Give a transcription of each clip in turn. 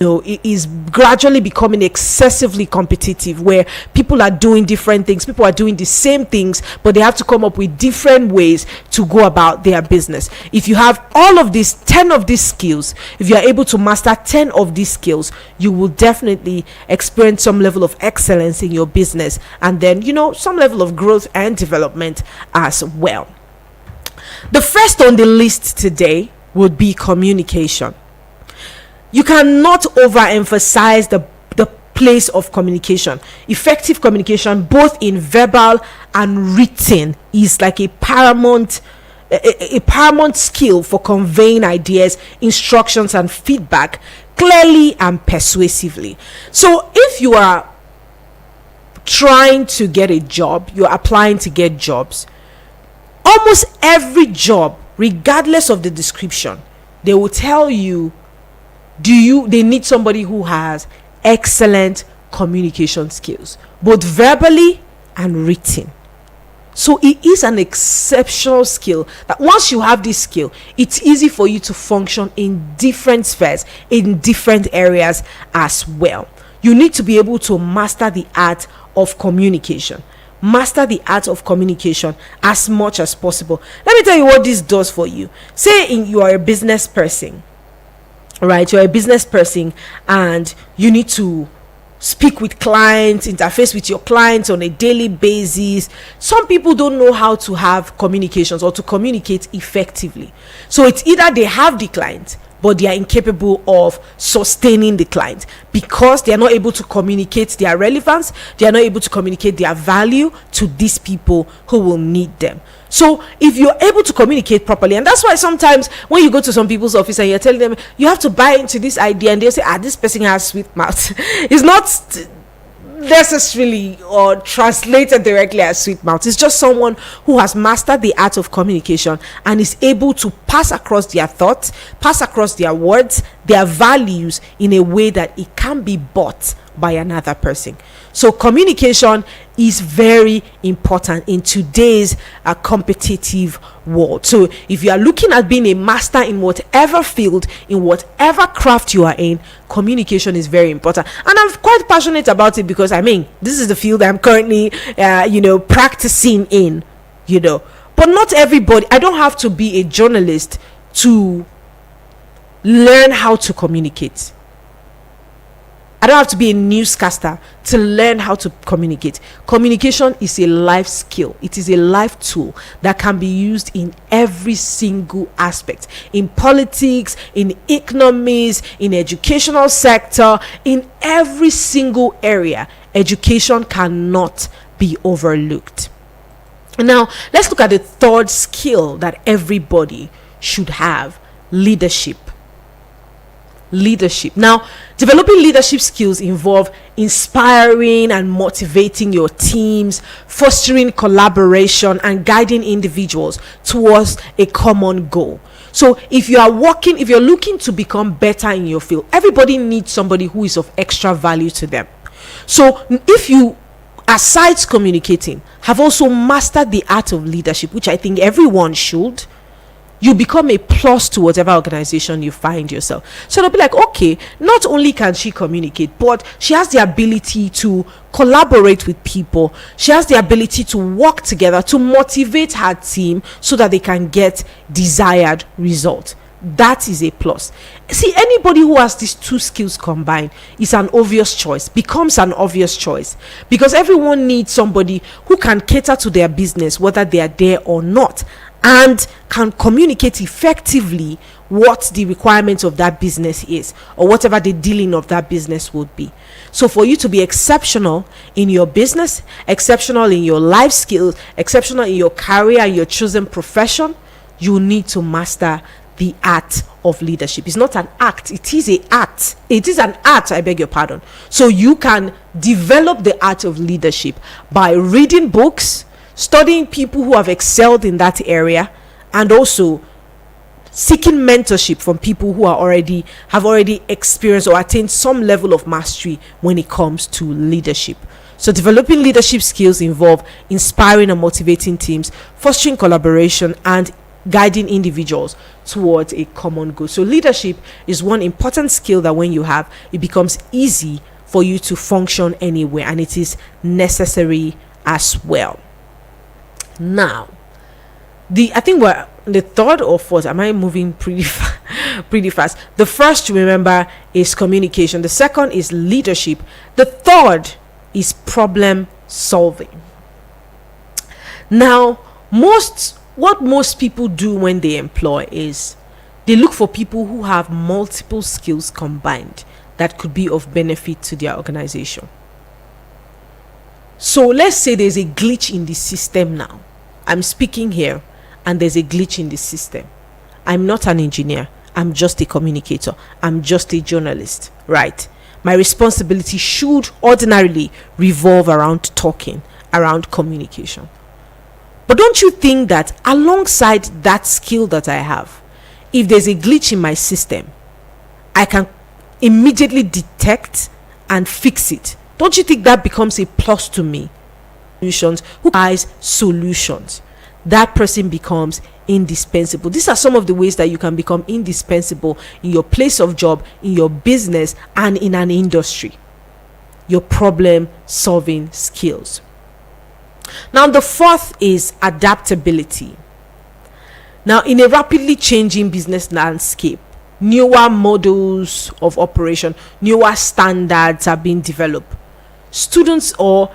it is gradually becoming excessively competitive, where people are doing different things, people are doing the same things, but they have to come up with different ways to go about their business. If you have all of these 10 of these skills, if you are able to master 10 of these skills, you will definitely experience some level of excellence in your business, and then some level of growth and development as well. The first on the list today would be communication. You cannot overemphasize the place of communication. Effective communication, both in verbal and written, is like a paramount skill for conveying ideas, instructions, and feedback clearly and persuasively. So if you are trying to get a job, you're applying to get jobs, almost every job, regardless of the description, they will tell you they need somebody who has excellent communication skills, both verbally and written. So it is an exceptional skill that once you have this skill, it's easy for you to function in different spheres, in different areas as well. You need to be able to master the art of communication. Master the art of communication as much as possible. Let me tell you what this does for you. Say you are a business person, right? You're a business person and you need to speak with clients, interface with your clients on a daily basis. Some people don't know how to have communications or to communicate effectively. So it's either they have the client, but they are incapable of sustaining the client because they are not able to communicate their relevance, they are not able to communicate their value to these people who will need them. So if you're able to communicate properly, and that's why sometimes when you go to some people's office and you're telling them you have to buy into this idea, and they'll say, this person has sweet mouth. It's not necessarily or translated directly as sweet mouth. It's just someone who has mastered the art of communication and is able to pass across their thoughts, pass across their words, their values in a way that it can be bought by another person. So communication is very important in today's competitive world. So if you are looking at being a master in whatever field, in whatever craft you are in, communication is very important. And I'm quite passionate about it because this is the field I'm currently practicing in, but not everybody. I don't have to be a journalist to learn how to communicate. I don't have to be a newscaster to learn how to communicate. Communication is a life skill. It is a life tool that can be used in every single aspect. In politics, in economies, in educational sector, in every single area. Education cannot be overlooked. Now, let's look at the third skill that everybody should have: leadership. Now, developing leadership skills involve inspiring and motivating your teams, fostering collaboration, and guiding individuals towards a common goal. So if you're looking to become better in your field, everybody needs somebody who is of extra value to them. So if you, aside communicating, have also mastered the art of leadership, which I think everyone should, you become a plus to whatever organization you find yourself. So they'll be like, okay, not only can she communicate, but she has the ability to collaborate with people. She has the ability to work together to motivate her team so that they can get desired results. That is a plus. See, anybody who has these two skills combined is an obvious choice, becomes an obvious choice, because everyone needs somebody who can cater to their business, whether they are there or not, and can communicate effectively what the requirements of that business is, or whatever the dealing of that business would be. So for you to be exceptional in your business, exceptional in your life skills, exceptional in your career, your chosen profession, you need to master the art of leadership. It's not an act, it is an art. It is an art, I beg your pardon. So you can develop the art of leadership by reading books, studying people who have excelled in that area, and also seeking mentorship from people who have already experienced or attained some level of mastery when it comes to leadership. So developing leadership skills involve inspiring and motivating teams, fostering collaboration, and guiding individuals towards a common goal. So leadership is one important skill that when you have, it becomes easy for you to function anywhere, and it is necessary as well. Now, I think we're the third or fourth. Am I moving pretty fast? The first to remember is communication. The second is leadership. The third is problem solving. Now, what most people do when they employ is they look for people who have multiple skills combined that could be of benefit to their organization. So let's say there's a glitch in the system now. I'm speaking here and there's a glitch in the system. I'm not an engineer. I'm just a communicator. I'm just a journalist, right? My responsibility should ordinarily revolve around talking, around communication. But don't you think that alongside that skill that I have, if there's a glitch in my system, I can immediately detect and fix it? Don't you think that becomes a plus to me? Solutions, who buys solutions? That person becomes indispensable. These are some of the ways that you can become indispensable in your place of job, in your business, and in an industry. Your problem solving skills. Now, the fourth is adaptability. Now, in a rapidly changing business landscape, newer models of operation, newer standards are being developed. Students or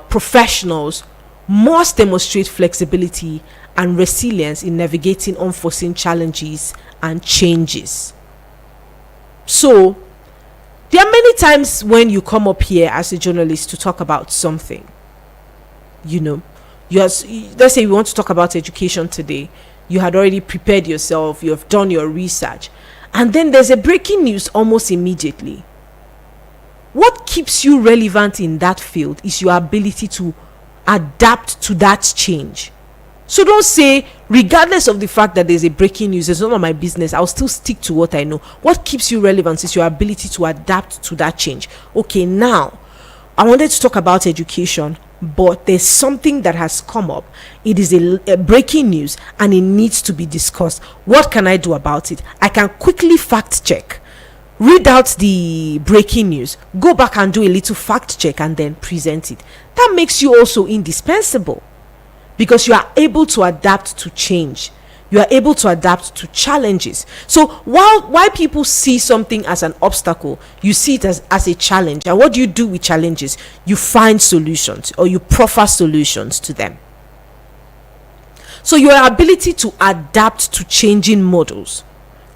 professionals must demonstrate flexibility and resilience in navigating unforeseen challenges and changes. So, there are many times when you come up here as a journalist to talk about something. Let's say we want to talk about education today. You had already prepared yourself, you have done your research, and then there's a breaking news almost immediately. What keeps you relevant in that field is your ability to adapt to that change. So don't say, regardless of the fact that there's a breaking news, it's none of my business, I'll still stick to what I know. What keeps you relevant is your ability to adapt to that change. Okay, now I wanted to talk about education, but there's something that has come up. It is a breaking news and it needs to be discussed. What can I do about it? I can quickly fact check, read out the breaking news, go back and do a little fact check, and then present it. That makes you also indispensable because you are able to adapt to change. You are able to adapt to challenges. So why people see something as an obstacle, you see it as a challenge. And what do you do with challenges? You find solutions, or you proffer solutions to them. So your ability to adapt to changing models.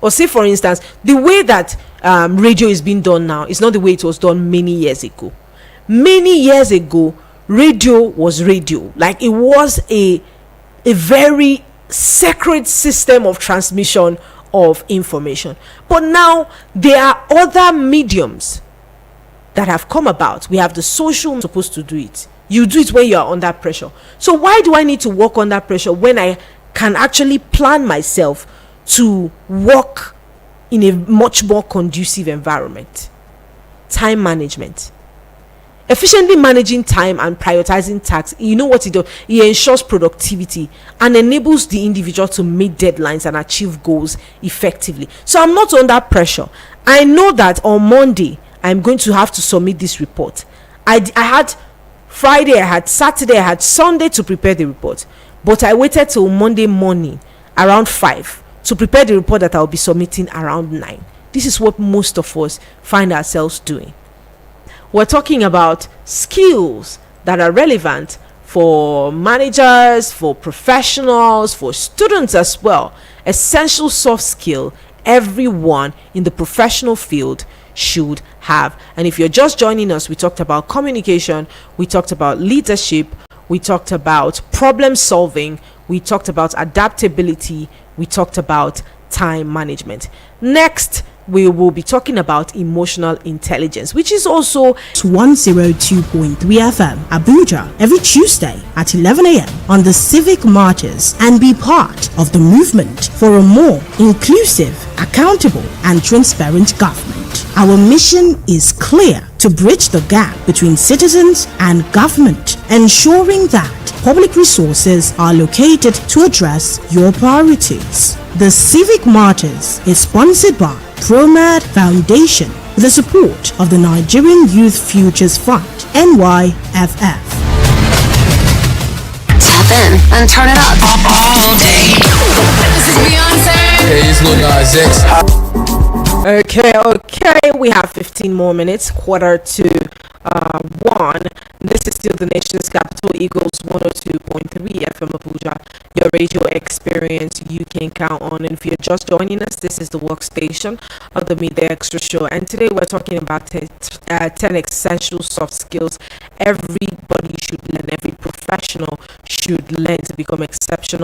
Or say, for instance, the way that radio is being done now is not the way it was done many years ago. Many years ago, radio was radio. Like, it was a very sacred system of transmission of information. But now there are other mediums that have come about. We have the social supposed to do it. You do it when you are under pressure. So why do I need to work under pressure when I can actually plan myself to work in a much more conducive environment? Time management. Efficiently managing time and prioritizing tasks, you know what it does? It ensures productivity and enables the individual to meet deadlines and achieve goals effectively. So I'm not under pressure. I know that on Monday I'm going to have to submit this report. I had Friday, I had Saturday, I had Sunday to prepare the report, but I waited till Monday morning around 5 to prepare the report that I'll be submitting around 9. This is what most of us find ourselves doing. We're talking about skills that are relevant for managers, for professionals, for students as well. Essential soft skill everyone in the professional field should have. And if you're just joining us, we talked about communication, we talked about leadership, we talked about problem solving, we talked about adaptability, we talked about time management. Next, we will be talking about emotional intelligence, which is also 102.3 FM Abuja every Tuesday at 11 a.m. on the civic marches, and be part of the movement for a more inclusive, accountable and transparent government. Our mission is clear: to bridge the gap between citizens and government, ensuring that public resources are located to address your priorities. The Civic Martyrs is sponsored by ProMed Foundation with the support of the Nigerian Youth Futures Fund, NYFF. Tap in and turn it up all day. This is Beyonce. Hey, it's Lil Nas X. Okay. We have 15 more minutes, quarter to 1. This is still the nation's capital, Eagles 102.3 FM Abuja, your radio experience you can count on. And if you're just joining us, this is the Workstation of the Midday Extra Show. And today we're talking about 10 essential soft skills everybody should learn, every professional should learn to become exceptional